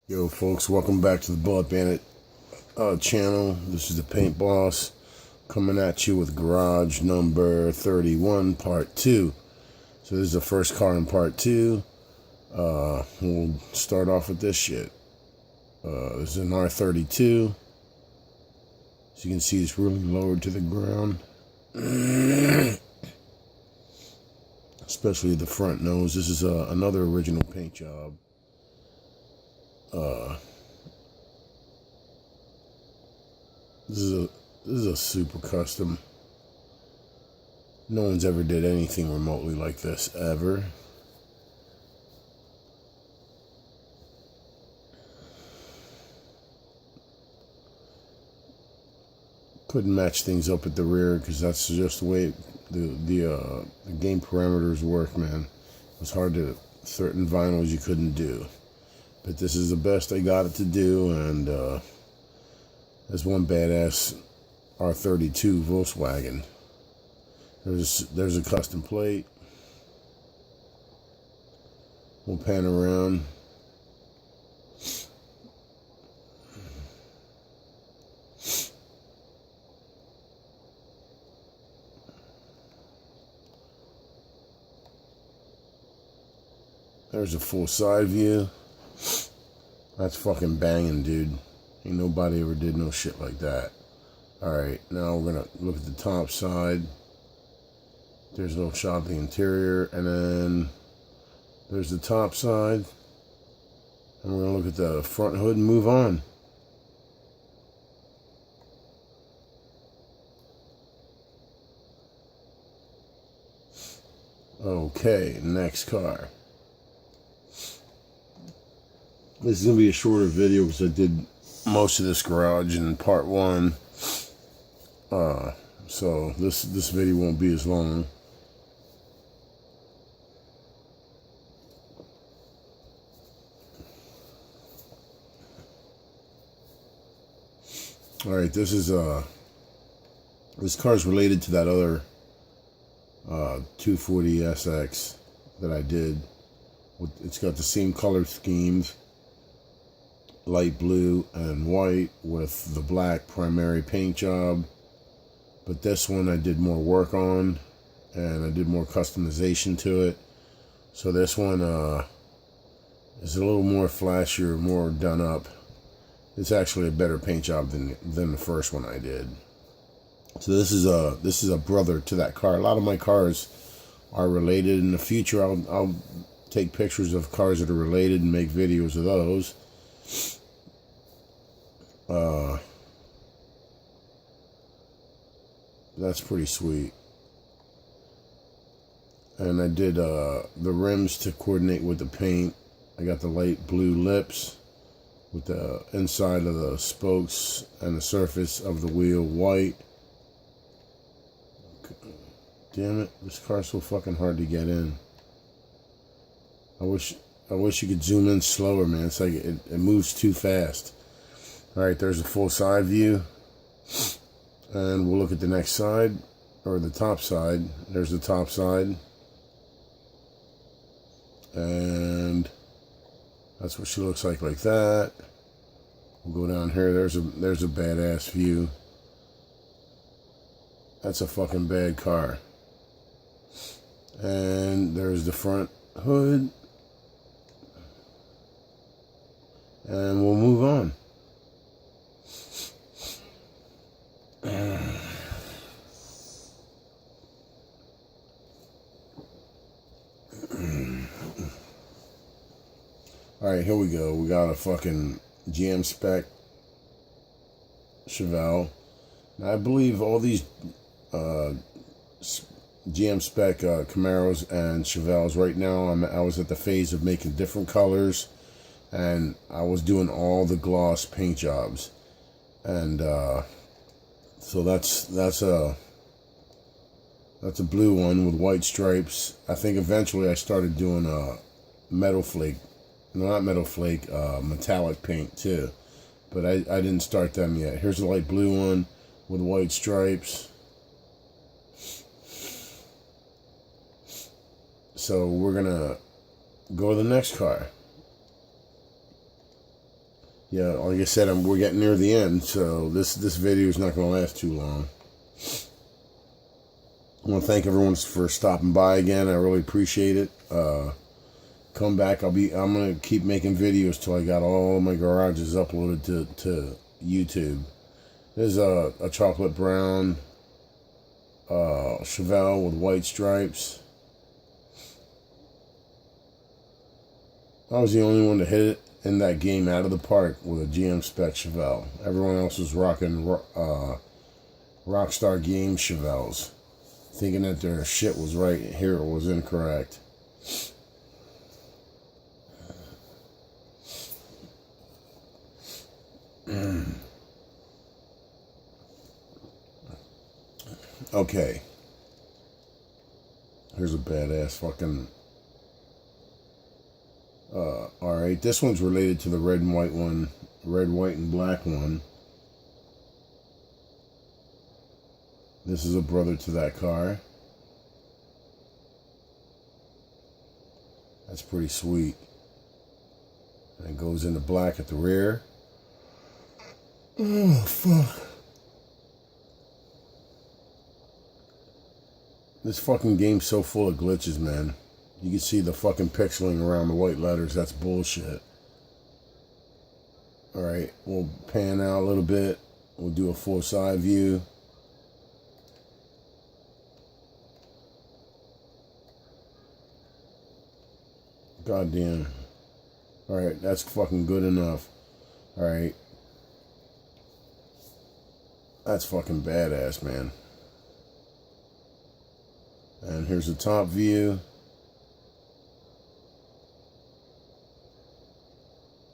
Yo folks, welcome back to the Bullet Bandit channel. This is the Paint Boss coming at you with garage number 31 part 2. So this is the first car in part 2. We'll start off with this shit. This is an R32. As you can see, it's really lowered to the ground. Especially the front nose. This is another original paint job. This is a super custom. No one's ever did anything remotely like this ever. Couldn't match things up at the rear because that's just the way the game parameters work, man. It was hard to certain vinyls you couldn't do. But this is the best I got it to do, and there's one badass R32 Volkswagen. There's a custom plate. We'll pan around. There's a full side view. That's fucking banging, dude. Ain't nobody ever did no shit like that. Alright, now we're gonna look at the top side. There's a little shot of the interior, and then there's the top side. And we're gonna look at the front hood and move on. Okay, next car. This is going to be a shorter video because I did most of this garage in part 1. So this video won't be as long. Alright, this car is related to that other 240 SX that I did. It's got the same color schemes. Light blue and white with the black primary paint job, but this one I did more work on and I did more customization to it. So this one is a little more flashier, more done up. It's actually a better paint job than the first one I did. So this is a brother to that car. A lot of my cars are related. In the future I'll take pictures of cars that are related and make videos of those. That's pretty sweet. And I did the rims to coordinate with the paint. I got the light blue lips with the inside of the spokes and the surface of the wheel white. Damn it, this car's so fucking hard to get in. I wish you could zoom in slower, man. It's like it moves too fast. Alright, there's a full side view. And we'll look at the next side, or the top side. There's the top side. And that's what she looks like that. We'll go down here. There's a badass view. That's a fucking bad car. And there's the front hood. And we'll move on. Alright, here we go. We got a fucking GM spec Chevelle. Now, I believe all these GM spec Camaros and Chevelles right now, I was at the phase of making different colors, and I was doing all the gloss paint jobs. And so that's a blue one with white stripes. I think eventually I started doing a metal flake. No, not metal flake, metallic paint too. But I didn't start them yet. Here's a light blue one with white stripes. So we're gonna go to the next car. yeah, like I said, we're getting near the end, so this video is not going to last too long. I want to thank everyone for stopping by again. I really appreciate it. Come back. I'm going to keep making videos till I got all my garages uploaded to YouTube. There's a chocolate brown Chevelle with white stripes. I was the only one to hit it in that game out of the park with a GM spec Chevelle. Everyone else was rocking Rockstar Games Chevelles, thinking that their shit was right. Here it was incorrect. Okay. Here's a badass fucking... Alright, this one's related to the red and white one. Red, white, and black one. This is a brother to that car. That's pretty sweet. And it goes into black at the rear. Oh, fuck. This fucking game's so full of glitches, man. You can see the fucking pixeling around the white letters. That's bullshit. Alright, we'll pan out a little bit. We'll do a full side view. Goddamn. Alright, that's fucking good enough. Alright. That's fucking badass, man. And here's the top view.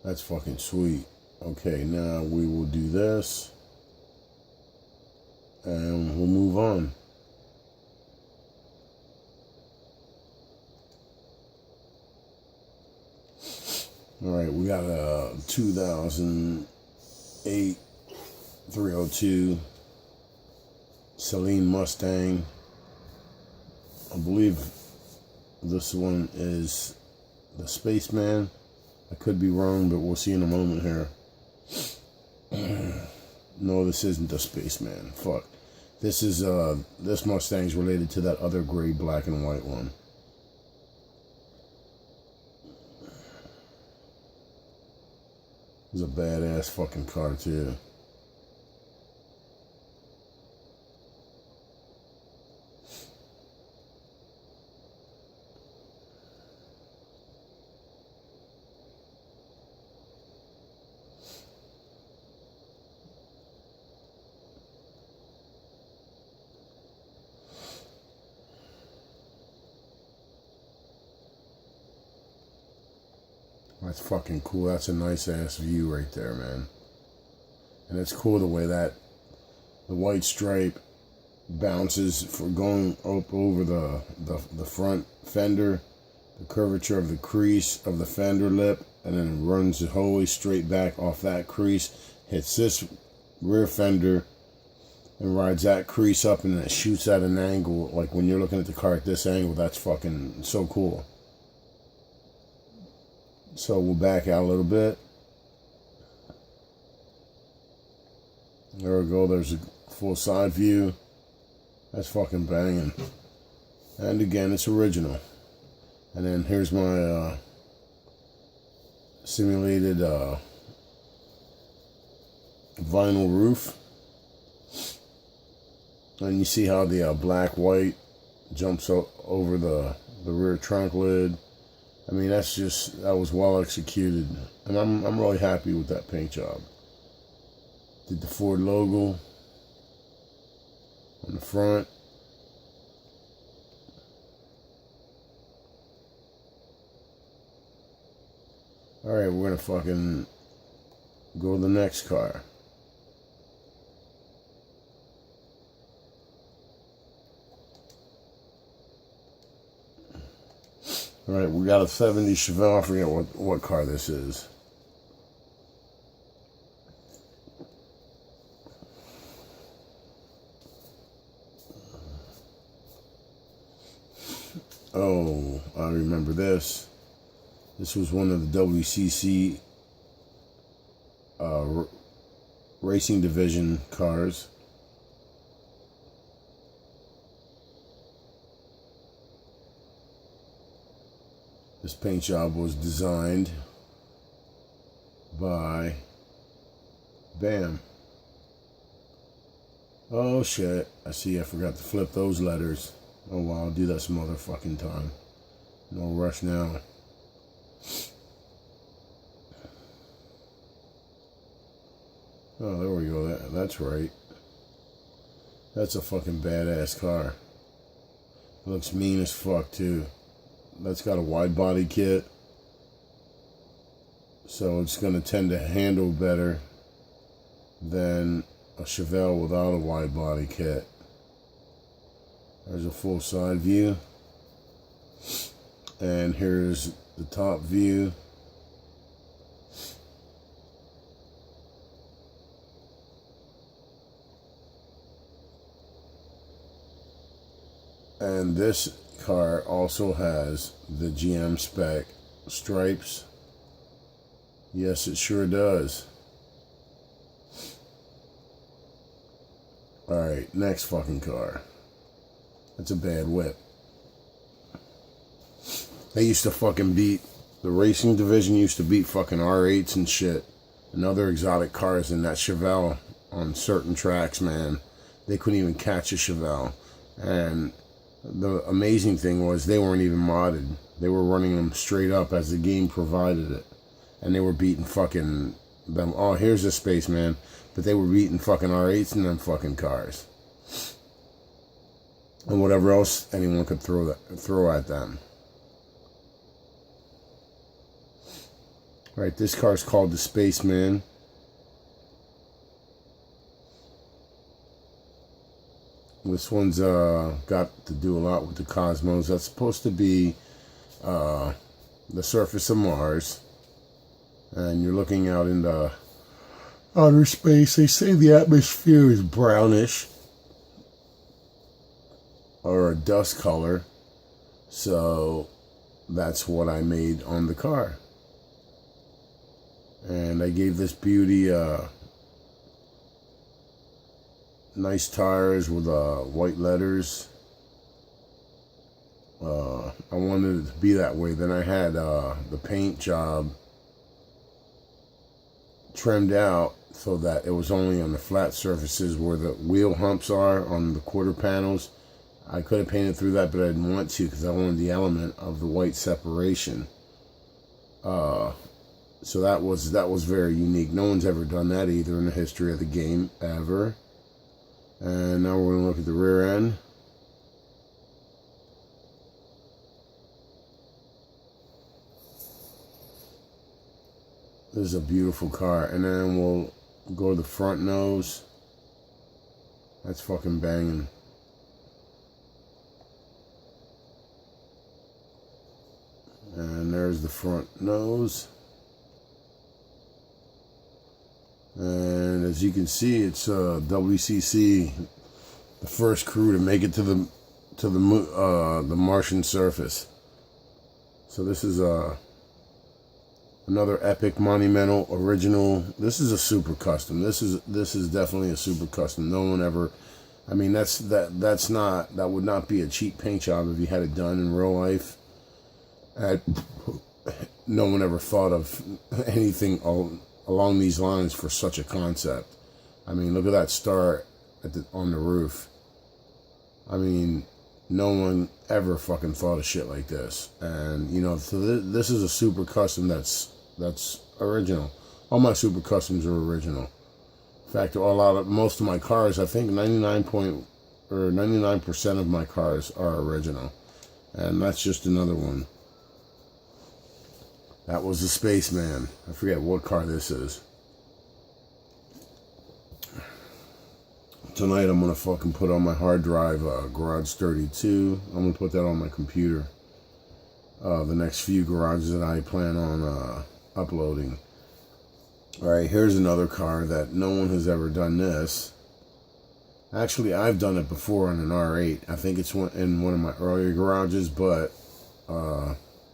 That's fucking sweet. Okay, now we will do this. And we'll move on. Alright, we got a 2008 302 Celine Mustang. I believe this one is the Spaceman. I could be wrong, but we'll see in a moment here. No, this isn't the Spaceman. Fuck. This is this Mustang's related to that other gray, black, and white one. It's a badass fucking car too. That's fucking cool. That's a nice ass view right there, man. And it's cool the way that the white stripe bounces for going up over the front fender, the curvature of the crease of the fender lip, and then it runs it wholly straight back off that crease, hits this rear fender, and rides that crease up, and then it shoots at an angle. Like when you're looking at the car at this angle, that's fucking so cool. So we'll back out a little bit. There we go. There's a full side view. That's fucking banging. And again, it's original. And then here's my simulated vinyl roof. And you see how the black white jumps over the rear trunk lid. I mean, that was well executed, and I'm really happy with that paint job. Did the Ford logo on the front. All right, we're gonna fucking go to the next car. All right, we got a 70 Chevelle. I forget what car this is. Oh, I remember this. This was one of the WCC racing division cars. This paint job was designed by Bam. Oh shit, I see I forgot to flip those letters. Oh well, I'll do that some other fucking time. No rush now. Oh, there we go. That's right. That's a fucking badass car. Looks mean as fuck too. That's got a wide body kit, so it's going to tend to handle better than a Chevelle without a wide body kit. There's a full side view, and here's the top view. And this car also has the GM spec stripes. Yes, it sure does. Alright, next fucking car. That's a bad whip. They used to fucking beat, the racing division used to beat fucking R8s and shit and other exotic cars in that Chevelle on certain tracks, man. They couldn't even catch a Chevelle. And the amazing thing was they weren't even modded. They were running them straight up as the game provided it. And they were beating fucking them. Oh, here's a spaceman. But they were beating fucking R8s and them fucking cars. And whatever else anyone could throw at them. Right, this car's called the Spaceman. This one's got to do a lot with the cosmos. That's supposed to be the surface of Mars. And you're looking out into outer space. They say the atmosphere is brownish or a dust color. So that's what I made on the car. And I gave this beauty nice tires with white letters. I wanted it to be that way. Then I had the paint job trimmed out so that it was only on the flat surfaces where the wheel humps are on the quarter panels. I could have painted through that, but I didn't want to because I wanted the element of the white separation. So that was very unique. No one's ever done that either in the history of the game, ever. And now we're going to look at the rear end. This is a beautiful car. And then we'll go to the front nose. That's fucking banging. And there's the front nose. And as you can see, it's WCC, the first crew to make it to the Martian surface. So this is another epic, monumental, original. This is a super custom. This is definitely a super custom. No one ever. I mean, that would not be a cheap paint job if you had it done in real life. No one ever thought of anything along these lines for such a concept. I mean, look at that star on the roof. I mean, no one ever fucking thought of shit like this. And you know, so this is a super custom that's original. All my super customs are original. In fact, most of my cars, I think 99% of my cars are original, and that's just another one. That was the Spaceman. I forget what car this is. Tonight I'm going to fucking put on my hard drive Garage 32. I'm going to put that on my computer. The next few garages that I plan on uploading. Alright, here's another car that no one has ever done this. Actually, I've done it before on an R8. I think it's in one of my earlier garages, but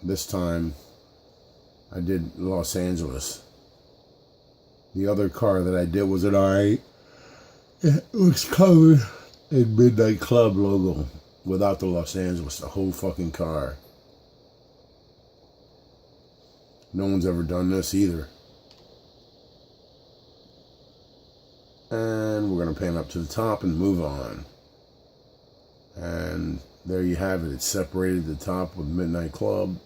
this time I did Los Angeles. The other car that I did was an R8. It was covered in Midnight Club logo without the Los Angeles, the whole fucking car. No one's ever done this either. And we're going to paint up to the top and move on. And there you have it. It's separated the top with Midnight Club.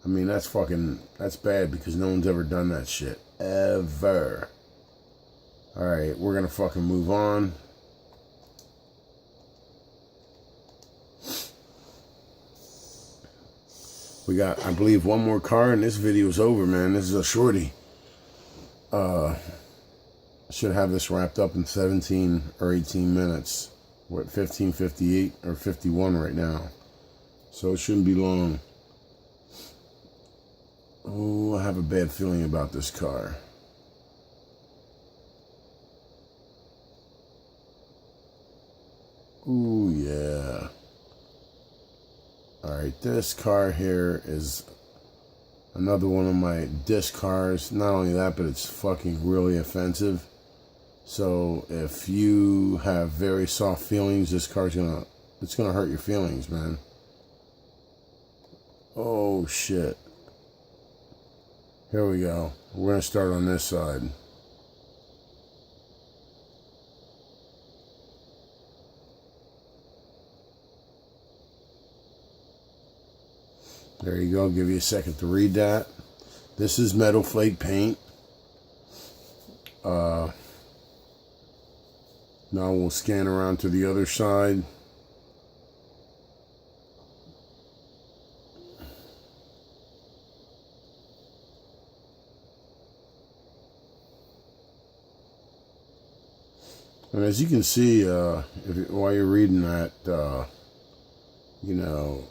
I mean, that's bad because no one's ever done that shit. Ever. Alright, we're going to fucking move on. We got, I believe, one more car and this video is over, man. This is a shorty. Should have this wrapped up in 17 or 18 minutes. We're at 15:58 or 51 right now. So it shouldn't be long. Oh, I have a bad feeling about this car. Ooh, yeah. Alright, this car here is another one of my disc cars. Not only that, but it's fucking really offensive. So if you have very soft feelings, this car's it's gonna hurt your feelings, man. Oh shit. Here we go. We're gonna start on this side. There you go. I'll give you a second to read that. This is metal flake paint. Now we'll scan around to the other side. And as you can see, while you're reading that, you know,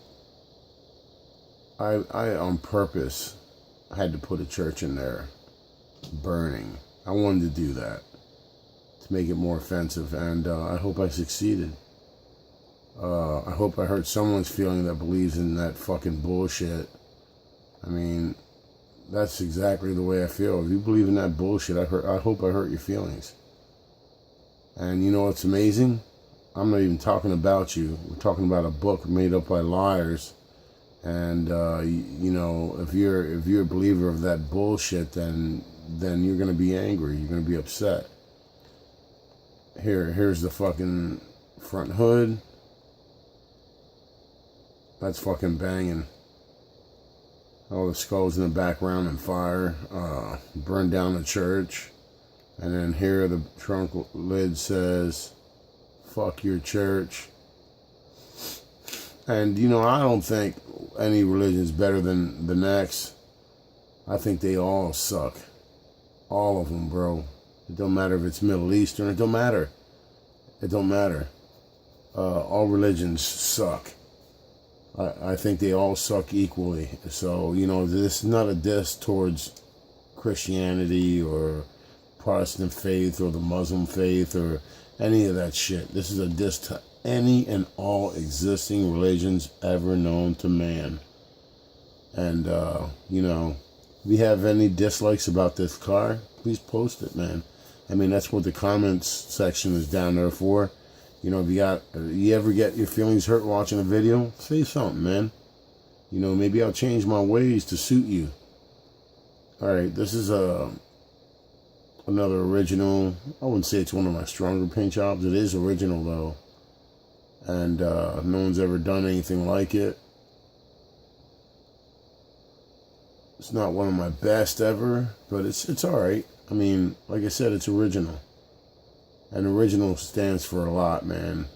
I on purpose had to put a church in there, burning. I wanted to do that to make it more offensive, and I hope I succeeded. I hope I hurt someone's feeling that believes in that fucking bullshit. I mean, that's exactly the way I feel. If you believe in that bullshit, I hope I hurt your feelings. And you know what's amazing? I'm not even talking about you. We're talking about a book made up by liars. And you know, if you're a believer of that bullshit, then you're gonna be angry. You're gonna be upset. Here's the fucking front hood. That's fucking banging. All the skulls in the background and fire. Burned down the church. And then here the trunk lid says, "Fuck your church." And you know, I don't think any religion's better than the next. I think they all suck. All of them, bro. It don't matter if it's Middle Eastern. It don't matter. It don't matter. All religions suck. I think they all suck equally. So, you know, this is not a diss towards Christianity or Protestant faith or the Muslim faith or any of that shit. This is a diss to any and all existing religions ever known to man. And, you know, if you have any dislikes about this car, please post it, man. I mean, that's what the comments section is down there for. You know, if you ever get your feelings hurt watching a video, say something, man. You know, maybe I'll change my ways to suit you. Alright, this is another original. I wouldn't say it's one of my stronger paint jobs. It is original, though. And no one's ever done anything like it. It's not one of my best ever, but it's alright. I mean, like I said, it's original. And original stands for a lot, man.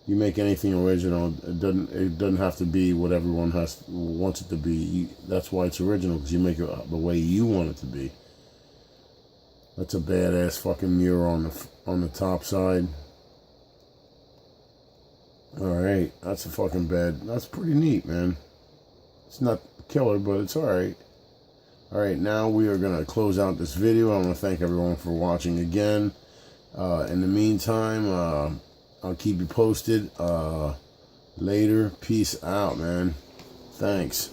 You make anything original, it doesn't have to be what everyone wants it to be. That's why it's original, because you make it the way you want it to be. That's a badass fucking mural on the top side. Alright, that's a fucking bed. That's pretty neat, man. It's not killer, but it's alright. Alright, now we are going to close out this video. I want to thank everyone for watching again. In the meantime, I'll keep you posted later. Peace out, man. Thanks.